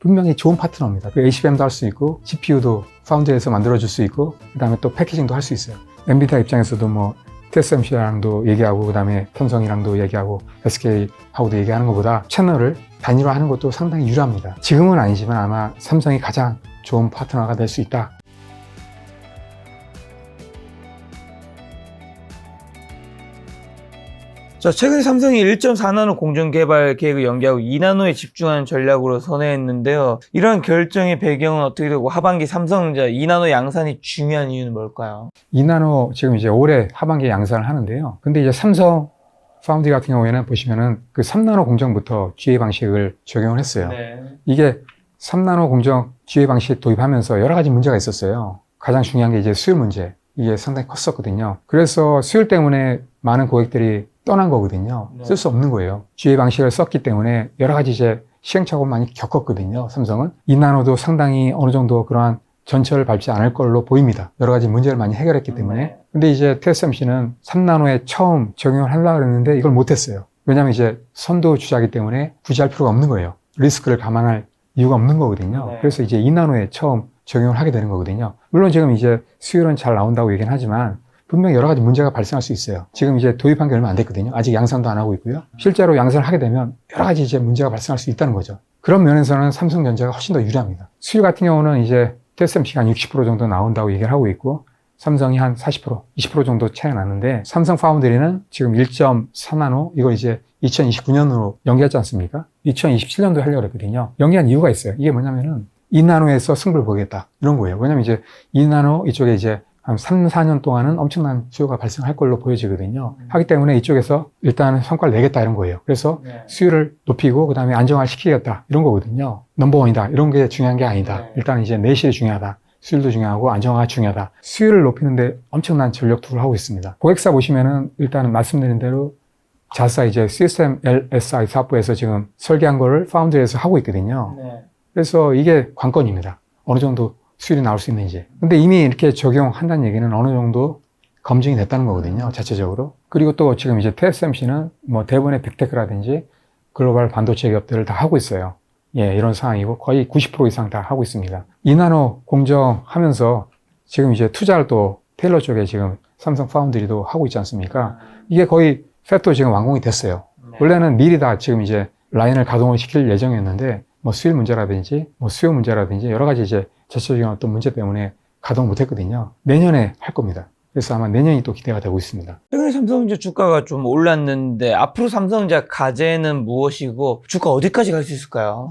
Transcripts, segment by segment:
분명히 좋은 파트너입니다. 그 HBM도 할 수 있고 GPU도 파운드리에서 만들어줄 수 있고 그 다음에 또 패키징도 할 수 있어요. 엔비디아 입장에서도 뭐 TSMC랑도 얘기하고 그 다음에 삼성이랑도 얘기하고 SK하고도 얘기하는 것보다 채널을 단일화하는 것도 상당히 유리합니다. 지금은 아니지만 아마 삼성이 가장 좋은 파트너가 될 수 있다. 자, 최근에 삼성이 1.4나노 공정 개발 계획을 연기하고 2나노에 집중하는 전략으로 선회했는데요. 이러한 결정의 배경은 어떻게 되고 하반기 삼성전자 2나노 양산이 중요한 이유는 뭘까요? 2나노 지금 이제 올해 하반기에 양산을 하는데요. 근데 이제 삼성 파운드리 같은 경우에는 보시면은 그 3나노 공정부터 GA 방식을 적용을 했어요. 네. 이게 3나노 공정 GA 방식 도입하면서 여러 가지 문제가 있었어요. 가장 중요한 게 이제 수율 문제. 이게 상당히 컸었거든요. 그래서 수율 때문에 많은 고객들이 떠난 거거든요. 네. 쓸 수 없는 거예요. GA 방식을 썼기 때문에 여러 가지 이제 시행착오를 많이 겪었거든요. 삼성은. 2나노도 상당히 어느 정도 그러한 전철을 밟지 않을 걸로 보입니다. 여러 가지 문제를 많이 해결했기 때문에. 네. 근데 이제 TSMC는 3나노에 처음 적용을 하려고 했는데 이걸 못했어요. 왜냐하면 이제 선도 주자이기 때문에 굳이 할 필요가 없는 거예요. 리스크를 감안할 이유가 없는 거거든요. 네. 그래서 이제 2나노에 처음 적용을 하게 되는 거거든요. 물론 지금 이제 수율은 잘 나온다고 얘기는 하지만 분명히 여러 가지 문제가 발생할 수 있어요. 지금 이제 도입한 게 얼마 안 됐거든요. 아직 양산도 안 하고 있고요. 실제로 양산을 하게 되면 여러 가지 이제 문제가 발생할 수 있다는 거죠. 그런 면에서는 삼성전자가 훨씬 더 유리합니다. 수율 같은 경우는 이제 TSMC가 한 60% 정도 나온다고 얘기를 하고 있고 삼성이 한 40%, 20% 정도 차이가 났는데 삼성 파운드리는 지금 1.4나노 이걸 이제 2029년으로 연기하지 않습니까? 2027년도에 하려고 했거든요. 연기한 이유가 있어요. 이게 뭐냐면은 2나노에서 승부를 보겠다. 이런 거예요. 왜냐면 이제 2나노 이쪽에 이제 한 3, 4년 동안은 엄청난 수요가 발생할 걸로 보여지거든요. 하기 때문에 이쪽에서 일단 성과를 내겠다 이런 거예요. 그래서 네. 수율을 높이고 그 다음에 안정화 시키겠다 이런 거거든요. 넘버원이다 이런 게 중요한 게 아니다. 네. 일단 이제 내실이 중요하다. 수율도 중요하고 안정화가 중요하다. 수율을 높이는데 엄청난 전력 투구를 하고 있습니다. 고객사 보시면은 일단은 말씀드린 대로 자사 이제 시스템 LSI 사업부에서 지금 설계한 거를 파운드리에서 하고 있거든요. 네. 그래서 이게 관건입니다. 어느 정도 수율이 나올 수 있는지. 근데 이미 이렇게 적용한다는 얘기는 어느 정도 검증이 됐다는 거거든요. 자체적으로. 그리고 또 지금 이제 TSMC는 뭐 대부분의 빅테크라든지 글로벌 반도체 기업들을 다 하고 있어요. 예, 이런 상황이고 거의 90% 이상 다 하고 있습니다. 2나노 공정하면서 지금 이제 투자를 또 테일러 쪽에 지금 삼성 파운드리도 하고 있지 않습니까? 이게 거의 팹도 지금 완공이 됐어요. 네. 원래는 미리 다 지금 이제 라인을 가동을 시킬 예정이었는데 뭐 수율 문제라든지 뭐 수요 문제라든지 여러 가지 이제 자체적인 어떤 문제 때문에 가동 못 했거든요. 내년에 할 겁니다. 그래서 아마 내년이 또 기대가 되고 있습니다. 최근에 삼성전자 주가가 좀 올랐는데 앞으로 삼성전자 과제는 무엇이고 주가 어디까지 갈 수 있을까요?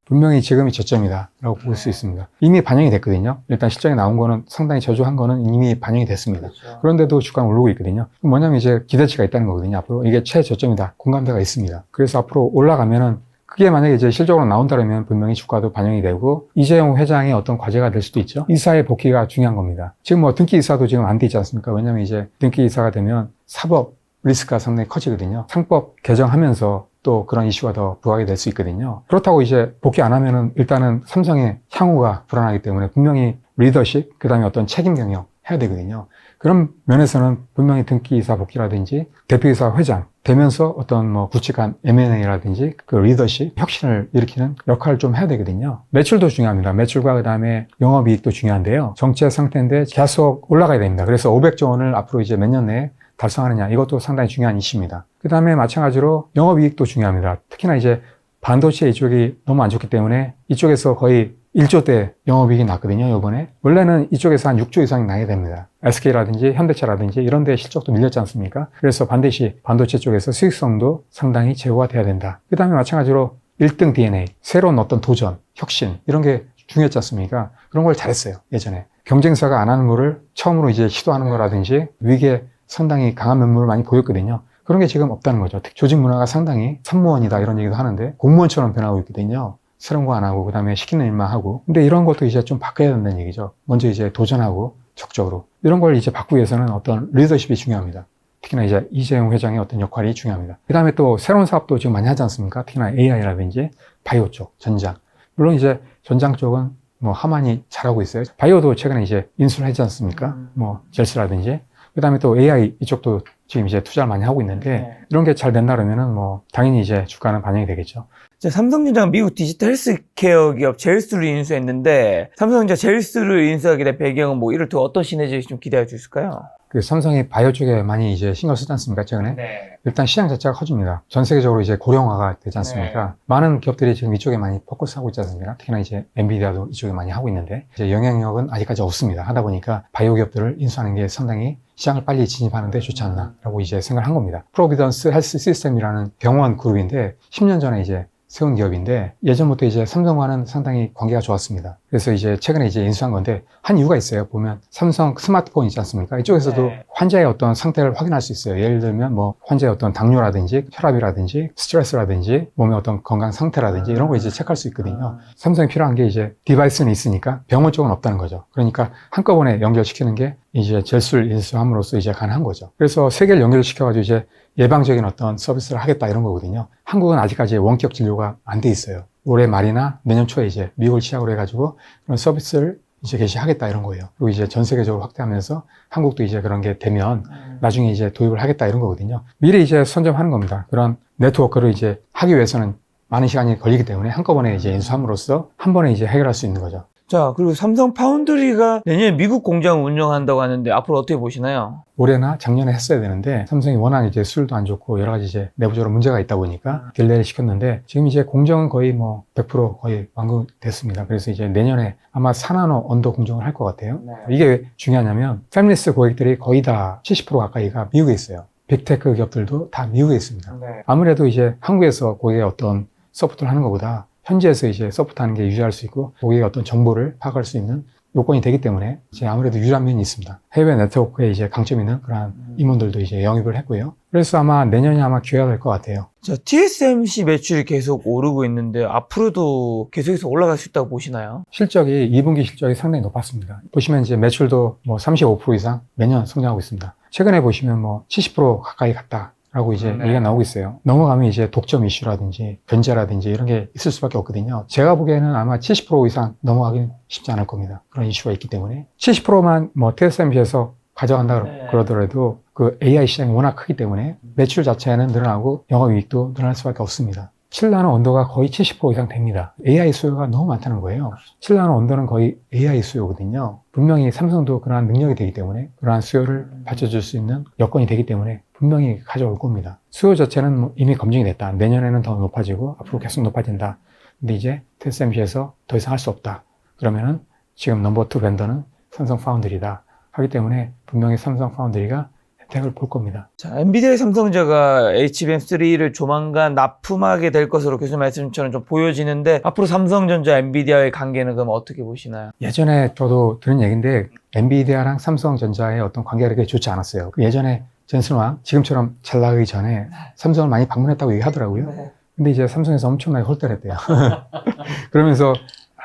분명히 지금이 저점이다 라고 볼 수 있습니다. 이미 반영이 됐거든요. 일단 실적이 나온 거는 상당히 저조한 거는 이미 반영이 됐습니다. 그렇죠. 그런데도 주가는 오르고 있거든요. 뭐냐면 이제 기대치가 있다는 거거든요. 앞으로 이게 최저점이다. 공감대가 있습니다. 그래서 앞으로 올라가면은 그게 만약에 이제 실적으로 나온다면 분명히 주가도 반영이 되고 이재용 회장의 어떤 과제가 될 수도 있죠. 이사의 복귀가 중요한 겁니다. 지금 뭐 등기 이사도 지금 안 돼 있지 않습니까? 왜냐면 이제 등기 이사가 되면 사법 리스크가 상당히 커지거든요. 상법 개정하면서 또 그런 이슈가 더 부각이 될 수 있거든요. 그렇다고 이제 복귀 안 하면은 일단은 삼성의 향후가 불안하기 때문에 분명히 리더십, 그 다음에 어떤 책임 경영 해야 되거든요. 그런 면에서는 분명히 등기이사 복귀라든지 대표이사 회장 되면서 어떤 뭐 굵직한 M&A라든지 그 리더십, 혁신을 일으키는 역할을 좀 해야 되거든요. 매출도 중요합니다. 매출과 그 다음에 영업이익도 중요한데요. 정체 상태인데 계속 올라가야 됩니다. 그래서 500조 원을 앞으로 이제 몇 년 내에 달성하느냐 이것도 상당히 중요한 이슈입니다. 그 다음에 마찬가지로 영업이익도 중요합니다. 특히나 이제 반도체 이쪽이 너무 안 좋기 때문에 이쪽에서 거의 1조대 영업이익이 났거든요, 이번에. 원래는 이쪽에서 한 6조 이상이 나야 됩니다. SK라든지 현대차라든지 이런 데 실적도 밀렸지 않습니까? 그래서 반드시 반도체 쪽에서 수익성도 상당히 제고가 돼야 된다. 그 다음에 마찬가지로 1등 DNA, 새로운 어떤 도전, 혁신, 이런 게 중요했지 않습니까? 그런 걸 잘했어요, 예전에. 경쟁사가 안 하는 거를 처음으로 이제 시도하는 거라든지 위기에 상당히 강한 면모를 많이 보였거든요. 그런 게 지금 없다는 거죠. 조직 문화가 상당히 산무원이다 이런 얘기도 하는데 공무원처럼 변하고 있거든요. 새로운 거 안 하고 그다음에 시키는 일만 하고. 근데 이런 것도 이제 좀 바꿔야 된다는 얘기죠. 먼저 이제 도전하고 적극적으로. 이런 걸 이제 바꾸기 위해서는 어떤 리더십이 중요합니다. 특히나 이제 이재용 회장의 어떤 역할이 중요합니다. 그다음에 또 새로운 사업도 지금 많이 하지 않습니까? 특히나 AI라든지 바이오 쪽, 전장. 물론 이제 전장 쪽은 뭐 하만이 잘하고 있어요. 바이오도 최근에 이제 인수를 하지 않습니까? 뭐 젤스라든지. 그다음에 또 AI 이쪽도 지금 이제 투자를 많이 하고 있는데 이런 게 잘 된다 그러면은 뭐 당연히 이제 주가는 반영이 되겠죠. 삼성전자가 미국 디지털 헬스케어 기업 젤스를 인수했는데 삼성전자 젤스를 인수하게 된 배경은 뭐 이를 두 어떤 시너지를 좀 기대할 수 있을까요? 그 삼성이 바이오 쪽에 많이 이제 신경 쓰지 않습니까, 최근에? 네. 일단 시장 자체가 커집니다. 전 세계적으로 이제 고령화가 되지 않습니까? 많은 기업들이 지금 이쪽에 많이 포커스하고 있지 않습니까? 특히나 이제 엔비디아도 이쪽에 많이 하고 있는데, 이제 영향력은 아직까지 없습니다. 하다 보니까 바이오 기업들을 인수하는 게 상당히 시장을 빨리 진입하는데 좋지 않나라고 이제 생각을 한 겁니다. 프로비던스 헬스 시스템이라는 병원 그룹인데, 10년 전에 이제 세운 기업인데 예전부터 이제 삼성과는 상당히 관계가 좋았습니다. 그래서 이제 최근에 이제 인수한 건데 한 이유가 있어요. 보면 삼성 스마트폰 있지 않습니까? 이쪽에서도 환자의 어떤 상태를 확인할 수 있어요. 예를 들면 뭐 환자의 어떤 당뇨라든지 혈압이라든지 스트레스라든지 몸의 어떤 건강 상태라든지 이런 걸 이제 체크할 수 있거든요. 삼성이 필요한 게 이제 디바이스는 있으니까 병원 쪽은 없다는 거죠. 그러니까 한꺼번에 연결시키는 게 이제 젤스를 인수함으로써 이제 가능한 거죠. 그래서 세 개를 연결시켜가지고 이제 예방적인 어떤 서비스를 하겠다 이런 거거든요. 한국은 아직까지 원격 진료가 안 돼 있어요. 올해 말이나 내년 초에 이제 미국을 시작으로 해가지고 그런 서비스를 이제 개시하겠다 이런 거예요. 그리고 이제 전 세계적으로 확대하면서 한국도 이제 그런 게 되면 나중에 이제 도입을 하겠다 이런 거거든요. 미리 이제 선점하는 겁니다. 그런 네트워크를 이제 하기 위해서는 많은 시간이 걸리기 때문에 한꺼번에 이제 인수함으로써 한 번에 이제 해결할 수 있는 거죠. 자, 그리고 삼성 파운드리가 내년에 미국 공장을 운영한다고 하는데 앞으로 어떻게 보시나요? 올해나 작년에 했어야 되는데 삼성이 워낙 이제 수율도 안 좋고 여러 가지 이제 내부적으로 문제가 있다 보니까 딜레이를 시켰는데 지금 이제 공정은 거의 뭐 100% 거의 완공됐습니다. 그래서 이제 내년에 아마 4나노 언더 공정을 할 것 같아요. 이게 왜 중요하냐면 패밀리스 고객들이 거의 다 70% 가까이가 미국에 있어요. 빅테크 기업들도 다 미국에 있습니다. 아무래도 이제 한국에서 고객의 어떤 서포트를 하는 것보다 현지에서 이제 서포트하는 게 유리할 수 있고 고객의 어떤 정보를 파악할 수 있는 요건이 되기 때문에 이제 아무래도 유리한 면이 있습니다. 해외 네트워크에 이제 강점 있는 그런 임원들도 이제 영입을 했고요. 그래서 아마 내년이 아마 기회가 될 것 같아요. 자, TSMC 매출이 계속 오르고 있는데 앞으로도 계속해서 올라갈 수 있다고 보시나요? 실적이 2분기 실적이 상당히 높았습니다. 보시면 이제 매출도 뭐 35% 이상 매년 성장하고 있습니다. 최근에 보시면 뭐 70% 가까이 갔다. 라고 이제 얘기가 나오고 있어요. 넘어가면 이제 독점 이슈라든지 변제라든지 이런 게 있을 수밖에 없거든요. 제가 보기에는 아마 70% 이상 넘어가긴 쉽지 않을 겁니다. 그런 이슈가 있기 때문에 70%만 뭐 TSMC에서 가져간다 그러더라도 그 AI 시장이 워낙 크기 때문에 매출 자체는 늘어나고 영업이익도 늘어날 수밖에 없습니다. 7나노 언더가 거의 70% 이상 됩니다. AI 수요가 너무 많다는 거예요. 7나노 언더는 거의 AI 수요거든요. 분명히 삼성도 그러한 능력이 되기 때문에 그러한 수요를 받쳐줄 수 있는 여건이 되기 때문에 분명히 가져올 겁니다. 수요 자체는 뭐 이미 검증이 됐다. 내년에는 더 높아지고 앞으로 계속 높아진다. 근데 이제 TSMC에서 더 이상 할 수 없다. 그러면은 지금 넘버 2 벤더는 삼성 파운드리다. 하기 때문에 분명히 삼성 파운드리가 혜택을 볼 겁니다. 자, 엔비디아의 삼성전자가 HBM3를 조만간 납품하게 될 것으로 교수님 말씀처럼 좀 보여지는데 앞으로 삼성전자, 엔비디아의 관계는 그럼 어떻게 보시나요? 예전에 저도 들은 얘기인데 엔비디아랑 삼성전자의 어떤 관계가 그렇게 좋지 않았어요. 예전에 젠슨왕 지금처럼 잘 나가기 전에 삼성을 많이 방문했다고 얘기하더라고요. 근데 이제 삼성에서 엄청나게 홀대했대요. 그러면서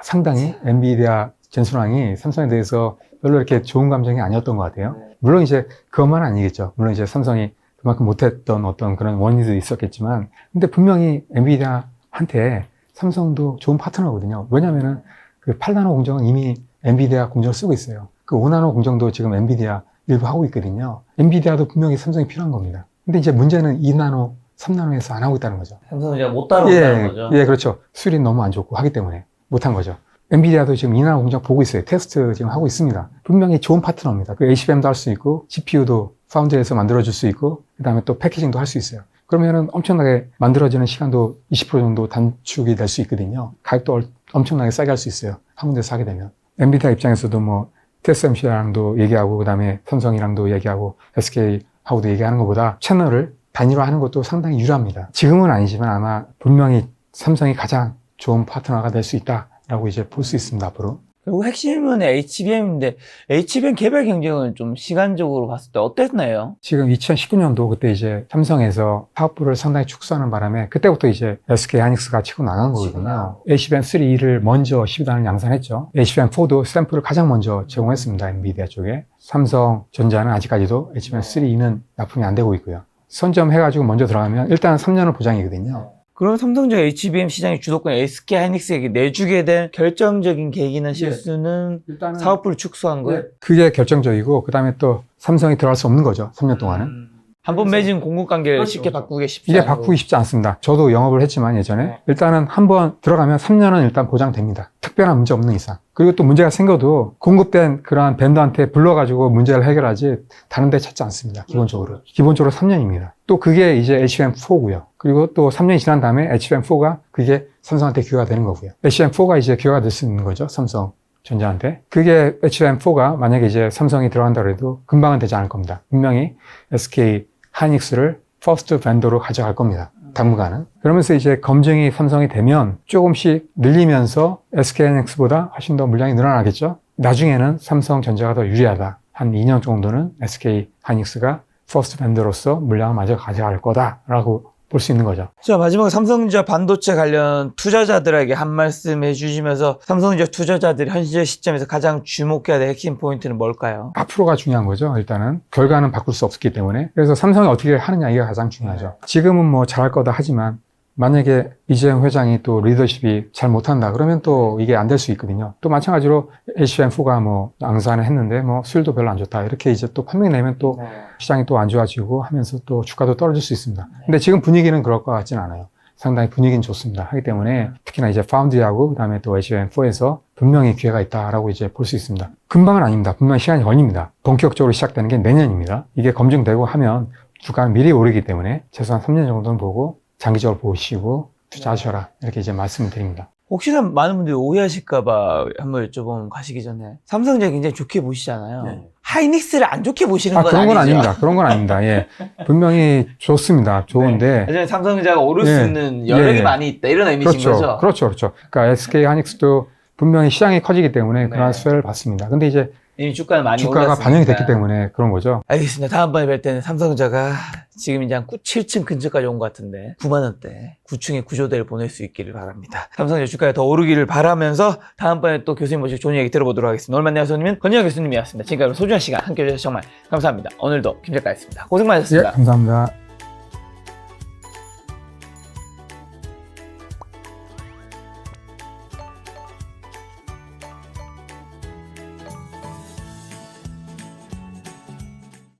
상당히 엔비디아 젠슨왕이 삼성에 대해서 별로 이렇게 좋은 감정이 아니었던 것 같아요. 물론 이제 그것만 아니겠죠. 물론 이제 삼성이 그만큼 못했던 어떤 그런 원인도 있었겠지만, 근데 분명히 엔비디아한테 삼성도 좋은 파트너거든요. 왜냐면은 그 8나노 공정은 이미 엔비디아 공정을 쓰고 있어요. 그 5나노 공정도 지금 엔비디아 일부 하고 있거든요. 엔비디아도 분명히 삼성이 필요한 겁니다. 근데 이제 문제는 2나노, 3나노에서 안 하고 있다는 거죠. 삼성전자가 못 따라온다는 거죠. 예, 그렇죠. 수율이 너무 안 좋고 하기 때문에 못한 거죠. 엔비디아도 지금 2나노 공정 보고 있어요. 테스트 지금 하고 있습니다. 분명히 좋은 파트너입니다. 그 HBM도 할 수 있고, GPU도 파운드리에서 만들어줄 수 있고, 그 다음에 또 패키징도 할 수 있어요. 그러면은 엄청나게 만들어지는 시간도 20% 정도 단축이 될 수 있거든요. 가격도 엄청나게 싸게 할 수 있어요. 한 군데서 하게 되면. 엔비디아 입장에서도 뭐, TSMC랑도 얘기하고, 그 다음에 삼성이랑도 얘기하고, SK하고도 얘기하는 것보다 채널을 단일화하는 것도 상당히 유리합니다. 지금은 아니지만 아마 분명히 삼성이 가장 좋은 파트너가 될 수 있다라고 이제 볼 수 있습니다, 앞으로. 그리고 핵심은 HBM인데 HBM 개발 경쟁은 좀 시간적으로 봤을 때 어땠나요? 지금 2019년도 그때 이제 삼성에서 사업부를 상당히 축소하는 바람에 그때부터 이제 SK 하이닉스가 치고 나간 거거든요. HBM3를 먼저 12단을 양산했죠. HBM4도 샘플을 가장 먼저 제공했습니다. 엔비디아 쪽에. 삼성전자는 아직까지도 HBM3는 납품이 안 되고 있고요. 선점해가지고 먼저 들어가면 일단 3년을 보장이거든요. 그럼 삼성전자 HBM 시장의 주도권 SK 하이닉스에게 내주게 된 결정적인 계기나 실수는 일단은 사업부를 축소한 거예요? 그게 결정적이고 그 다음에 또 삼성이 들어갈 수 없는 거죠. 3년 동안은. 한 번 맺은 공급관계를 그렇죠, 쉽게 그렇죠. 바꾸기 쉽지 이게 않고. 바꾸기 쉽지 않습니다. 저도 영업을 했지만 예전에 네. 일단은 한번 들어가면 3년은 일단 보장됩니다. 특별한 문제 없는 이상. 그리고 또 문제가 생겨도 공급된 그러한 벤더한테 불러가지고 문제를 해결하지 다른 데 찾지 않습니다. 기본적으로. 기본적으로 3년입니다. 또 그게 이제 HBM4고요. 그리고 또 3년이 지난 다음에 HBM4가 그게 삼성한테 기여가 되는 거고요. HBM4가 이제 기여가 될 수 있는 거죠. 삼성. 전자한테. 그게 HBM4가 만약에 이제 삼성이 들어간다 그래도 금방은 되지 않을 겁니다. 분명히 SK 하이닉스를 퍼스트 벤더로 가져갈 겁니다. 당분간은. 그러면서 이제 검증이 삼성이 되면 조금씩 늘리면서 SK 하이닉스보다 훨씬 더 물량이 늘어나겠죠. 나중에는 삼성전자가 더 유리하다. 한 2년 정도는 SK 하이닉스가 퍼스트 벤더로서 물량을 마저 가져갈 거다라고 볼 수 있는 거죠. 자, 마지막으로 삼성전자 반도체 관련 투자자들에게 한 말씀 해주시면서 삼성전자 투자자들이 현재 시점에서 가장 주목해야 될 핵심 포인트는 뭘까요? 앞으로가 중요한 거죠. 일단은 결과는 바꿀 수 없기 때문에. 그래서 삼성이 어떻게 하느냐 이게 가장 중요하죠. 지금은 뭐 잘할 거다 하지만 만약에 이재용 회장이 또 리더십이 잘 못한다 그러면 또 이게 안 될 수 있거든요. 또 마찬가지로 HBM4가 뭐 앙산을 했는데 뭐 수율도 별로 안 좋다 이렇게 이제 또 판명 내면 또 시장이 또 안 좋아지고 하면서 또 주가도 떨어질 수 있습니다. 근데 지금 분위기는 그럴 것 같지는 않아요. 상당히 분위기는 좋습니다. 하기 때문에 특히나 이제 파운드리하고 그다음에 또 HBM4에서 분명히 기회가 있다라고 이제 볼 수 있습니다. 금방은 아닙니다. 분명히 시간이 걸립니다. 본격적으로 시작되는 게 내년입니다. 이게 검증되고 하면 주가는 미리 오르기 때문에 최소한 3년 정도는 보고 장기적으로 보시고 투자하셔라 이렇게 이제 말씀을 드립니다. 혹시나 많은 분들이 오해하실까봐 한번 여쭤보면 가시기 전에 삼성전자 굉장히 좋게 보시잖아요. 네. 하이닉스를 안 좋게 보시는 건 그런 건 아니죠? 아닙니다. 그런 건 아닙니다. 예. 분명히 좋습니다. 좋은데. 하지만 삼성전자가 오를 수 예. 있는 여력이 예. 많이 있다 이런 의미신 거죠? 그렇죠. 그러니까 SK 하이닉스도 분명히 시장이 커지기 때문에 그러한 네. 수혜를 받습니다. 근데 이제 이미 주가는 많이 주가가 올랐으니까. 반영이 됐기 때문에 그런 거죠. 알겠습니다. 다음번에 뵐 때는 삼성전자가 지금 이제 한 7층 근처까지 온 것 같은데 9만 원대 9층에 구조대를 보낼 수 있기를 바랍니다. 삼성전자 주가가 더 오르기를 바라면서 다음번에 또 교수님 모시고 좋은 얘기 들어보도록 하겠습니다. 오늘 만난 교수님은 권영학 교수님이었습니다. 지금까지 소중한 시간 함께 해주셔서 정말 감사합니다. 오늘도 김 작가였습니다. 고생 예, 많으셨습니다. 감사합니다.